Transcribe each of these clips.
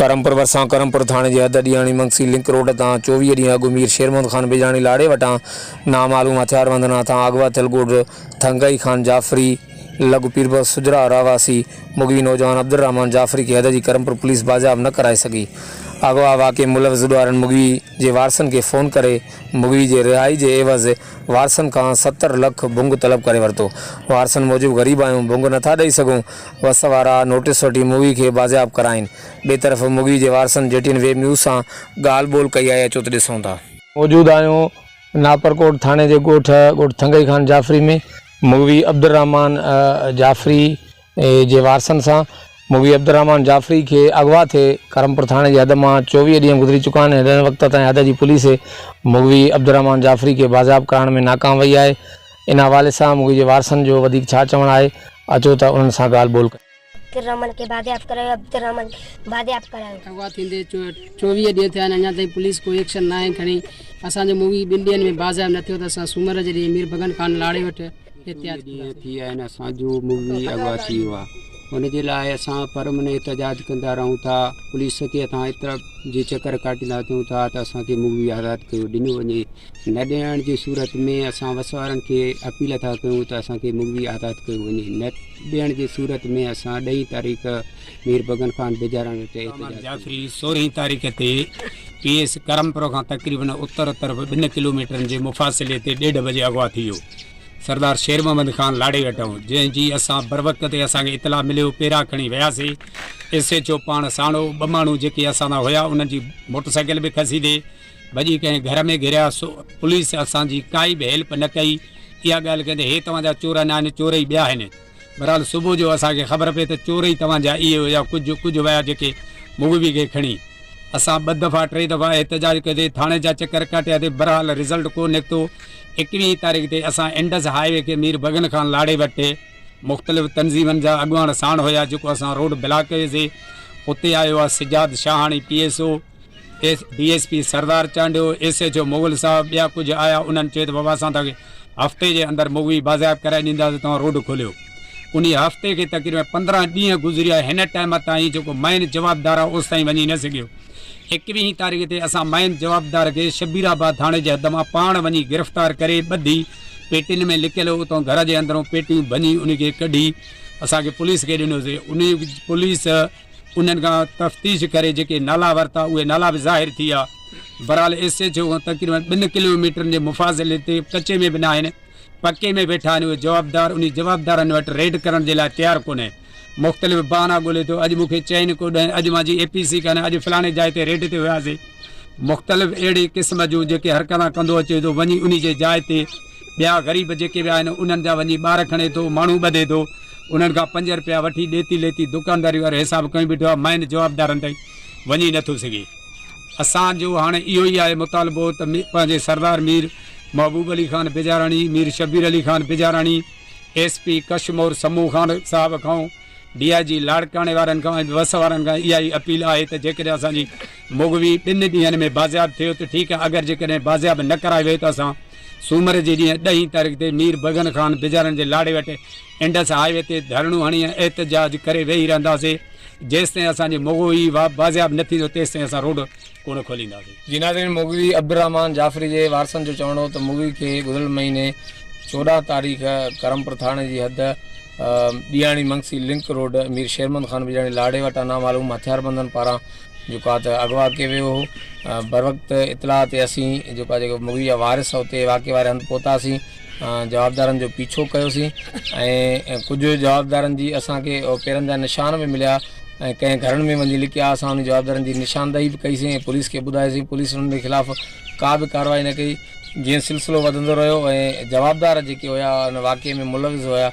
करमपुर वरसा करमपुर थाने जे हद ॾियाणी Mangsi link road तां 24 ॾींहं अॻु मीर शेरमंद खान बिजाणी लाड़े वटां नामालूम हथियारबंद तां अगवा थियल गुड़ थंगई खान जाफरी लघु पीरबल सुजरा रहवासी मुगवी नौजवान अब्दुल रहमान जाफरी की हद की करमपुर पुलिस बाजाब न कराए सकी। अगवा वाक़े मुलविज़ वारनि मुगवी जे वारसनि के फ़ोन करे मुगवी जे रिहाई जे एवज़ वारसनि खां 70 लख भुंग तलब करे वरितो। वारसनि मूजिब ग़रीब आहियूं, भुंग नथा ॾेई सघूं। वस वारा नोटिस वठी मुगवी के बाज़ाब कराइनि। ॿिए तरफ़ मुगवी जे वारसनि जेटीन वेब न्यूज़ सां ॻाल्हि ॿोल कई आहे। अचो त ॾिसूं था। मौजूदु आहियूं नापरकोट थाने जे ॻोठ थंगई खान जाफरी में मुगवी अब्दुल रहमान जाफरी जे वारसनि सां। मुगवी अब्दुल रहमान जाफरी के अगवा थे करमपुर थाने की हद में 24 ॾींहं गुजरी चुका आहिनि। हिन वक़्त ताईं हद की पुलिस मुगवी अब्दुल रहमान जाफरी के बाज़ाब करण में नाकाम वही है। इन हवाले से मुगवी जे वारसनि जो वधीक छा चवण आहे, अचो त उन्हनि सां ॻाल्हि ॿोल कयूं। अब्दुल रहमान के बाज़ाब करायो, अब्दुल रहमान बाज़ाब करायो। अगवा थींदे 24 ॾींहं थिया आहिनि, अञा ताईं पुलिस कोई एक्शन न आहे खणी। असांजो मुगवी 2 ॾींहंनि में बाज़ाब न थियो त असां सूमर जे ॾींहुं मीर भगन खान लाड़े वटि एहतियात थी आहिनि। असांजो मुगवी अगवा थी वियो आहे, हुनजे लाइ असां परमने एहतजाज कंदा रहूं था। पुलिस के असां एतिरा जे चकर काटींदा अचूं था त असांखे मुगवी आज़ादु कयो ॾिनो वञे। न ॾियण जी सूरत में असां वस वारनि खे अपील था कयूं त असांखे मुगवी आज़ादु कयो वञे। न ॾियण जी सूरत में असां 2 तारीख़ मीर भगन खान बिजारण ते जाफरी 16 तारीख़ ते PS करमपुर खां तक़रीबन उत्तर तरफ़ 2 किलोमीटर जे मुफ़ासिले ते 1:30 बजे अगवा थी वियो। सरदार शेर मोहम्मद खान लाड़े वटूं जंहिंजी असां बर वक़्त ते असांखे इतला मिलियो। पहिरां खणी वियासीं। SHO पाण साणो 2 माण्हू जेके असां हुया उन्हनि जी मोटरसाइकिल बि खसी थे भॼी कंहिं घर में घिरिया। पुलिस असांजी काई बि हेल्प न कई। इहा ॻाल्हि कंदे हे तव्हांजा चोर न आहिनि, चोर ई ॿिया आहिनि। बहरहाल सुबुह जो असांखे ख़बर पए त चोर ई तव्हांजा इहे हुया, कुझु विया जेके मुगवी खे खणी। असां 2 दफ़ा 3 दफ़ा एहतजाज कयोसीं, थाणे जा चकर काटियासीं, बहरहाल रिज़ल्ट को निकितो। 21 तारीख़ ते असां इंडस हाईवे के मीर भगन खान लाड़े वटि मुख़्तलिफ़ तनज़ीमनि जा अॻुवान साण हुया जेको असां रोड ब्लॉक कयोसीं। उते आयो आहे सिजाद शाहानी PSO, DSP सरदार चांडियो, SHO मुगल साहब, ॿिया कुझु आया। उन्हनि चयो त बाबा असां तव्हांखे हफ़्ते जे अंदरि मुगवी बाज़ाब कराए ॾींदासीं, तव्हां रोड खोलियो। उन हफ़्ते खे तक़रीबन 15 ॾींहं गुज़रिया। हिन टाइम ताईं जेको मेन जवाबदार आहे उस ताईं वञी न सघियो। 21 तारीख़ ते असां मेन जवाबदार खे शबीराबाद थाणे जे हद मां पाण वञी गिरफ़्तार करे ॿधी पेटियुनि में लिकियल उतां घर जे अंदरों पेटियूं भञी उनखे कढी असांखे पुलिस खे ॾिनोसीं। उन पुलिस उन्हनि खां तफ़्तीश करे जेके नाला वरिता उहे नाला बि ज़ाहिर थी विया। बहरहाल SHO तक़रीबन 2 किलोमीटरनि जे मुफ़ासिले ते कचे में बि न आहिनि, पके में वेठा आहिनि। उहे जवाबदार उन जवाबदारनि वटि रेड करण जे लाइ तयारु कोन्हे। मुख़्तलिफ़ बहाना ॻोल्हे थो। अॼु मूंखे चइनि को ॾह, अॼु मुंहिंजी APC कान्हे, अॼु फलाणे जाइ ते रेड ते वियासीं। मुख़्तलिफ़ अहिड़ी क़िस्म जूं जेके हरकतां कंदो अचे थो। वञी उन जे जाइ ते ॿिया ग़रीब जेके बि आहिनि उन्हनि जा वञी ॿार खणे थो, माण्हू ॿधे थो। उन्हनि खां 5 रुपया वठी ॾेती लेती दुकानदारी वारो हिसाब कई बीठो आहे। मेन जवाबदारनि ताईं वञी नथो सघे। असांजो हाणे इहो ई आहे मुतालबो त पंहिंजे सरदार मीर महबूब अली खान बिजाराणी, मीर शबीर अली खान बिजाराणी, SP कशमोर समूह खान साहब खां, DIG लाड़काणे वारनि खां, वस वारनि खां इहा ई अपील आहे त जेकॾहिं असांजी मुगवी 2 ॾींहंनि में बाज़ाब थियो त ठीकु आहे। अगरि जेकॾहिं बाज़ाब न कराए वियो त असां सूमर जे ॾींहुं 10 तारीख़ ते मीर भगन खान बिजारनि जे लाड़े वटि इंडस हाईवे ते धरणियूं हणी एहतजाज करे वेही रहंदासीं। जेसिताईं असांजी मुगवी बाज़ाब न थींदो तेसिताईं असां रोड कोन खोलींदासीं। जिनाज़िन मुगवी अब्दुल रहमान जाफरी जे वारसनि जो चवणो त मुगवी खे गुज़िरियल महीने 14 तारीख़ करमपुर थाणे जी हद ॾियाणी मंगसी लिंक रोड मीर शेरमंद खान बिजाणी लाड़े वटां नामालूम हथियारबंदनि पारां जेको आहे त अगवा कयो वियो हो। बर वक़्त इतलाह ते असीं जेको मुगवी जा वारिस उते वाक़े वारे हंधि पहुतासीं, जवाबदारनि जो पीछो कयोसीं ऐं कुझु जवाबदारनि जी असांखे पेरनि जा निशान बि मिलिया ऐं कंहिं घरनि में वञी लिकिया। असां उन जवाबदारनि जी निशानदेही बि कईसीं ऐं पुलिस खे ॿुधाईसीं। पुलिस उन्हनि जे ख़िलाफ़ु का बि कार्रवाई न कई। जीअं सिलसिलो वधंदो रहियो ऐं जवाबदार जेके हुया उन वाक़े में मुलविज़ हुया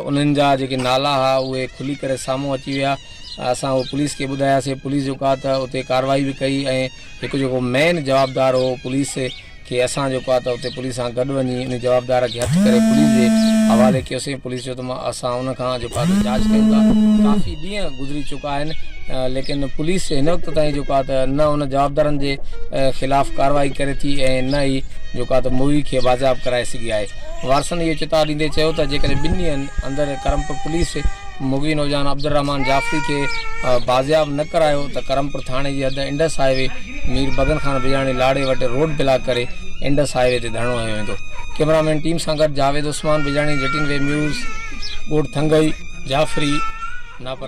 उन्हनि जा जेके नाला हुआ उहे खुली करे साम्हूं अची विया। असां उहो पुलिस खे ॿुधायासीं। पुलिस जेको आहे त उते कार्रवाई बि कई ऐं हिकु जेको मेन जवाबदार हो पुलिस खे असां जेको आहे त उते पुलिस सां गॾु वञी उन जवाबदार खे हथु करे पुलिस जे हवाले कयोसीं। पुलिस जो त असां उन खां जेको आहे त जांच कयूं था। काफ़ी ॾींहं गुज़री चुका आहिनि लेकिन पुलिस हिन वक़्त ताईं जेको आहे त न उन जवाबदारनि जे ख़िलाफ़ु कार्रवाई करे थी ऐं न ई जेको आहे त मुगवी खे बाज़ाब कराए सघी आहे। वारसनि इहो चेतावनी ॾींदे चयो त जेकॾहिं 2 ॾींहंनि अंदरि करमपुर पुलिस मुगी नौजवान अब्दुल रहमान जाफरी के बाज़ियाब न करायो त करमपुर थाणे जी हद इंडस हाईवे मीर बगन खान बिजाणी लाड़े वटि रोड ब्लॉक करे इंडस हाईवे ते धरणो हयो वेंदो। कैमरामैन टीम सां गॾु जावेद उस्मान बिजाणी, जटिन वे न्यूज़, ॻोठ थंगई, जाफरी नापर।